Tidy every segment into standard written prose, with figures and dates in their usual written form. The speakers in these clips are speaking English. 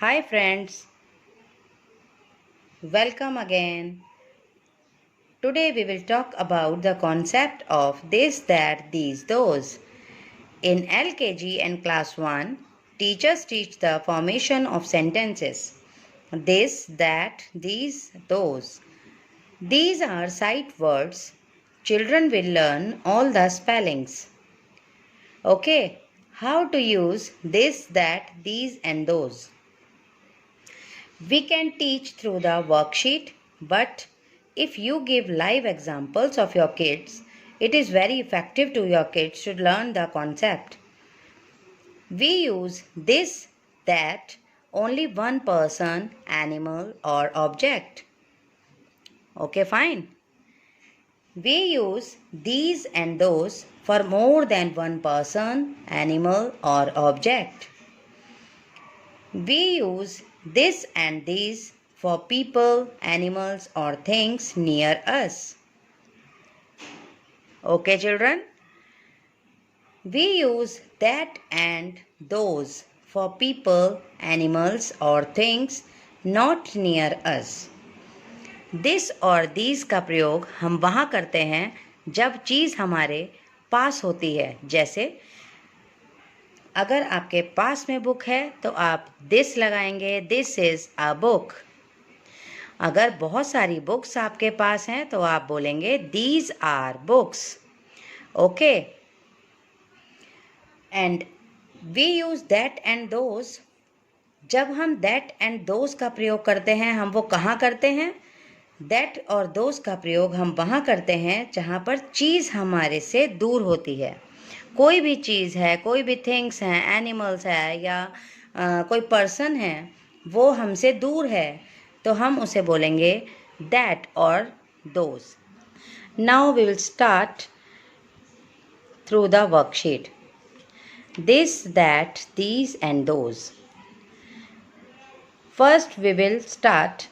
Hi friends, welcome again. Today we will talk about the concept of this, that, these, those. In LKG and class 1, teachers teach the formation of sentences. This, that, these, those. These are sight words. Children will learn all the spellings. Okay, how to use this, that, these and those. We can teach through the worksheet, but if you give live examples of your kids, it is very effective to your kids to learn the concept. We use this, that, only one person, animal or object. Okay, fine. We use these and those for more than one person, animal or object. We use this and these for people, animals or things near us. Okay children? We use that and those for people, animals or things not near us. This और these का प्रयोग हम वहाँ करते हैं जब चीज़ हमारे पास होती है. जैसे अगर आपके पास में बुक है तो आप दिस लगाएंगे, दिस इज़ अ बुक. अगर बहुत सारी बुक्स आपके पास हैं तो आप बोलेंगे these are books. Okay, and we use that and those. जब हम दैट एंड दोज का प्रयोग करते हैं, हम वो कहाँ करते हैं? दैट और दोज का प्रयोग हम वहाँ करते हैं जहाँ पर चीज़ हमारे से दूर होती है. कोई भी चीज़ है, कोई भी थिंग्स हैं, एनिमल्स है या कोई पर्सन है, वो हमसे दूर है तो हम उसे बोलेंगे दैट और those. Now we will start through the worksheet. This, that, these and those. First we will start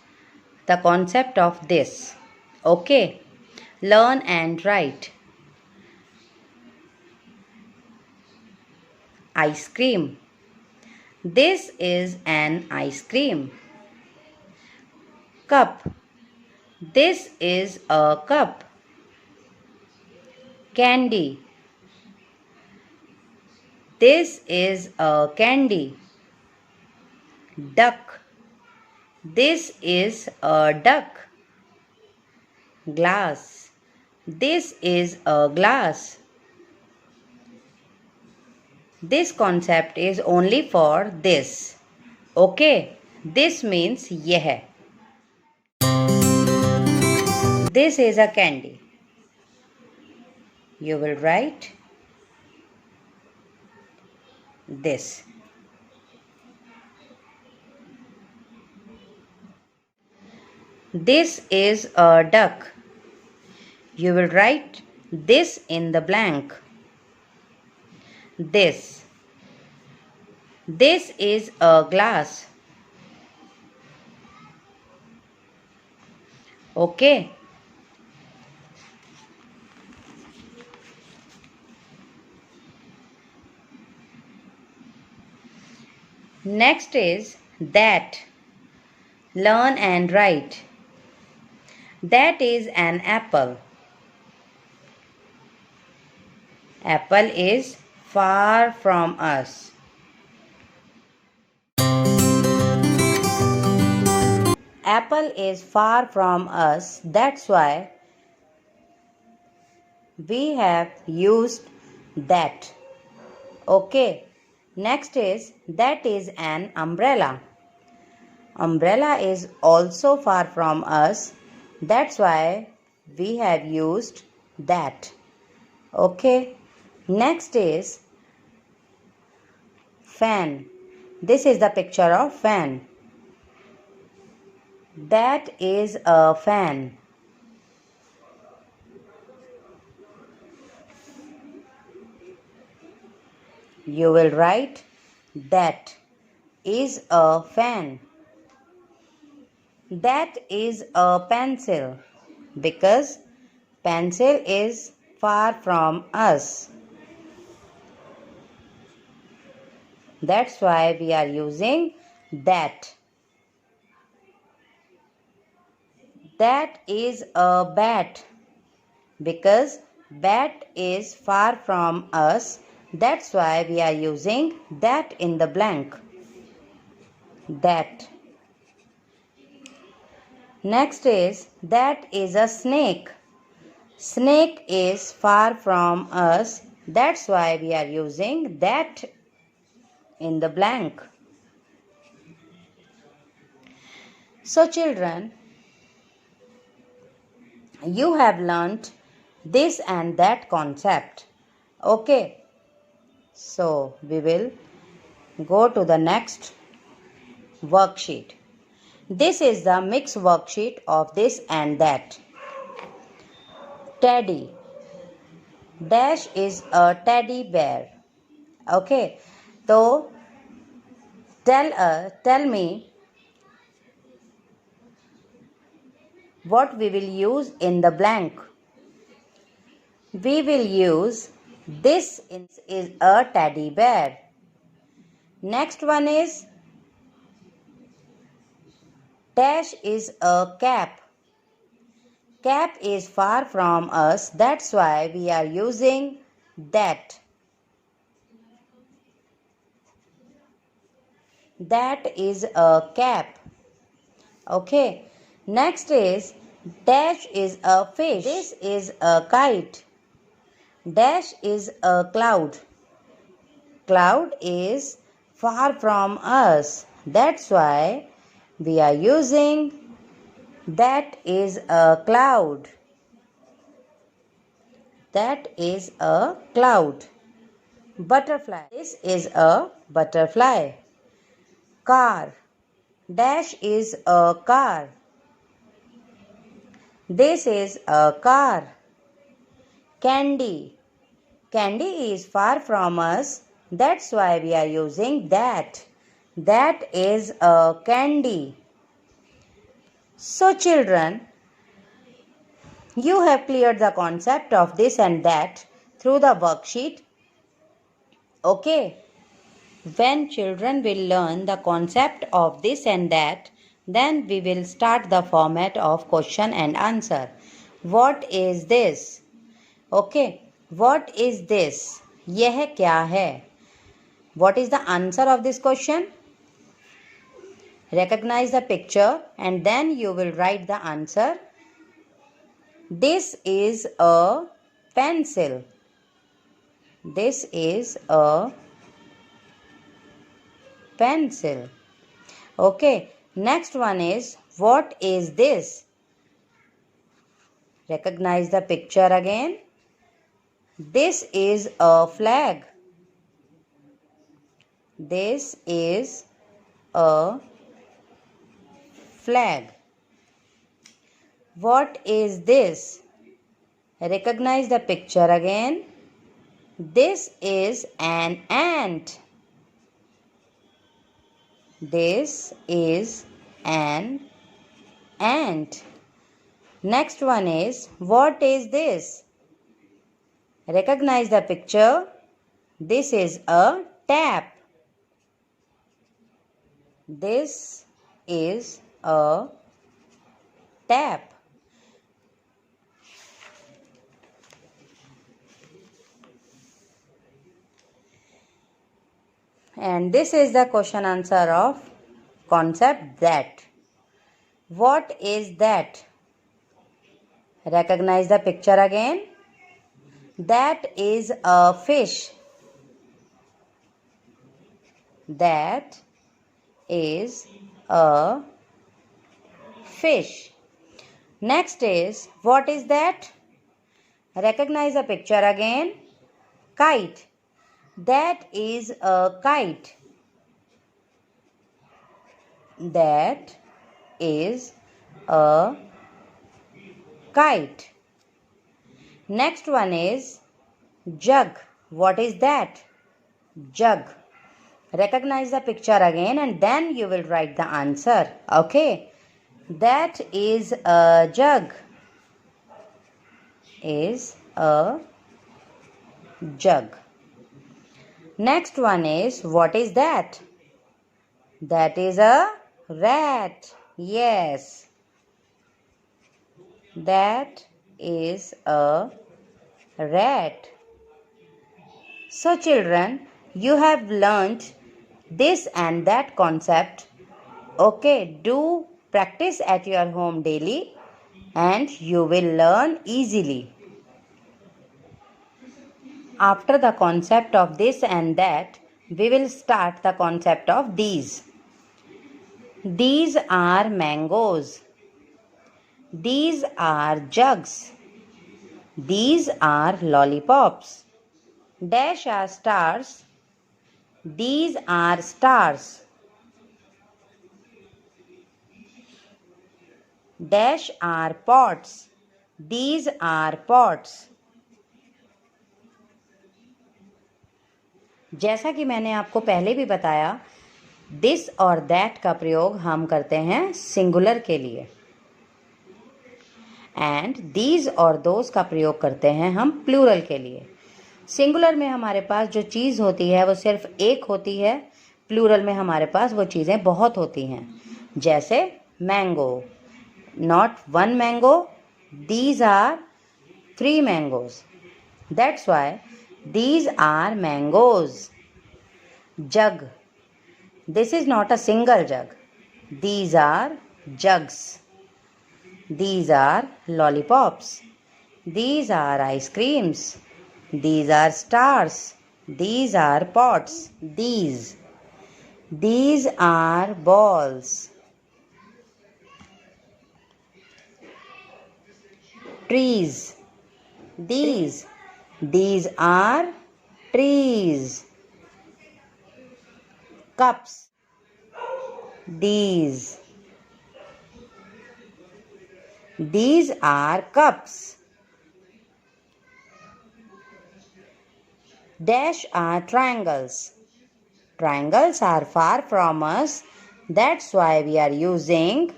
the concept of this. Okay, learn and write. Ice cream. This is an ice cream. Cup. This is a cup. Candy. This is a candy. Duck. This is a duck. Glass. This is a glass. This concept is only for this. Okay, this means यह. This is a candy. You will write this. This is a duck. You will write this in the blank. This. This is a glass. Okay. Next is that. Learn and write. That is an apple. Apple is far from us. Apple is far from us. That's why we have used that. Okay. Next is that is an umbrella. Umbrella is also far from us. That's why we have used that. Okay. Next is fan. This is the picture of fan. That is a fan. You will write that is a fan. That is a pencil because pencil is far from us. That's why we are using That. That is a bat. Because bat is far from us, that's why we are using that in the blank. That. Next is that is a snake. Snake is far from us, that's why we are using that in the blank. So children, you have learnt this and that concept. Okay. So we will go to the next worksheet. This is the mixed worksheet of this and that. Teddy. Dash is a teddy bear. Okay. So tell me what we will use in the blank. We will use this is a teddy bear. Next one is dash is a cap. Cap is far from us, that's why we are using that. That is a cap. Okay. Next is dash is a fish. This is a kite. Dash is a cloud. Cloud is far from us. That's why we are using that is a cloud. That is a cloud. Butterfly. This is a butterfly. Car. Dash is a car. This is a car. Candy. Candy is far from us. That's why we are using that. That is a candy. So children, you have cleared the concept of this and that through the worksheet. Okay. When children will learn the concept of this and that, then we will start the format of question and answer. What is this? Okay. What is this? यह क्या है? What is the answer of this question? Recognize the picture and then you will write the answer. This is a pencil. This is a pencil. Okay. Next one is what is this? Recognize the picture again. This is a flag. This is a flag. What is this? Recognize the picture again. This is an ant. This is an ant. Next one is what is this? Recognize the picture. This is a tap. This is a tap. And this is the question answer of concept that. What is that? Recognize the picture again. That is a fish. That is a fish. Next is what is that? Recognize the picture again. Kite. That is a kite. That is a kite. Next one is jug. What is that? Jug. Recognize the picture again and then you will write the answer. Okay. That is a jug. Is a jug. Next one is what is that? That is a rat. Yes. That is a rat. So children, you have learnt this and that concept. Okay, do practice at your home daily and you will learn easily. After the concept of this and that, we will start the concept of these. These are mangoes. These are jugs. These are lollipops. Dash are stars. These are stars. Dash are pots. These are pots. जैसा कि मैंने आपको पहले भी बताया, this और that का प्रयोग हम करते हैं सिंगुलर के लिए एंड दीज और दोज का प्रयोग करते हैं हम प्लूरल के लिए. सिंगुलर में हमारे पास जो चीज़ होती है वो सिर्फ एक होती है, प्लूरल में हमारे पास वो चीज़ें बहुत होती हैं. जैसे mango, not one mango, these are 3 mangoes. That's why these are mangoes. Jug. This is not a single jug. These are jugs. These are lollipops. These are ice creams. These are stars. These are pots. These are balls. Trees. These are trees. Cups. These are cups. Dash are triangles. Triangles are far from us. That's why we are using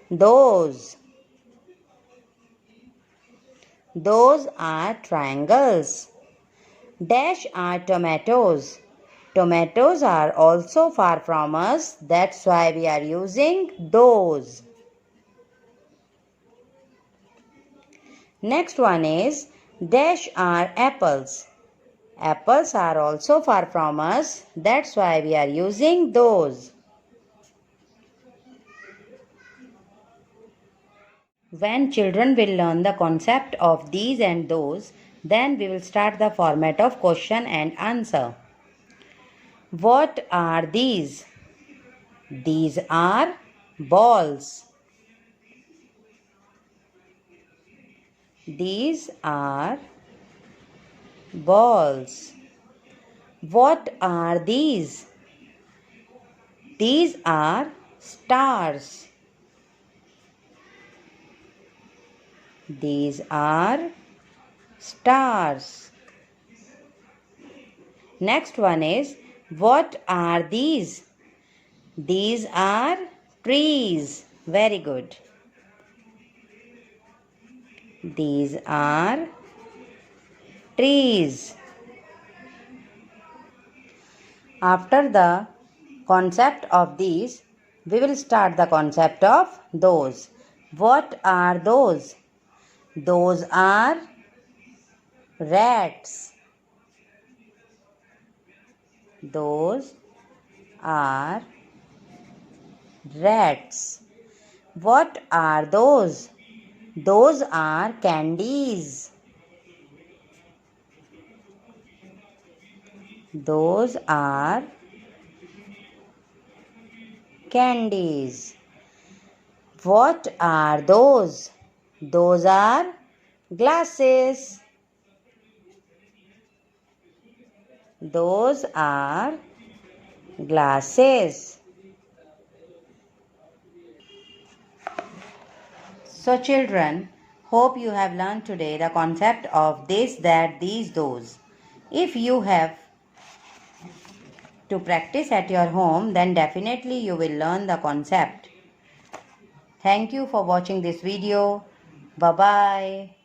those. Those are triangles. Dash are tomatoes. Tomatoes are also far from us. That's why we are using those. Next one is dash are apples. Apples are also far from us. That's why we are using those. When children will learn the concept of these and those, then we will start the format of question and answer. What are these? These are balls. These are balls. What are these? These are stars. These are stars. Next one is, what are these? These are trees. Very good. These are trees. After the concept of these, we will start the concept of those. What are those? Those are rats. Those are rats. What are those? Those are candies. Those are candies. What are those? Those are glasses. Those are glasses. So children, hope you have learned today the concept of this, that, these, those. If you have to practice at your home, then definitely you will learn the concept. Thank you for watching this video. Bye-bye.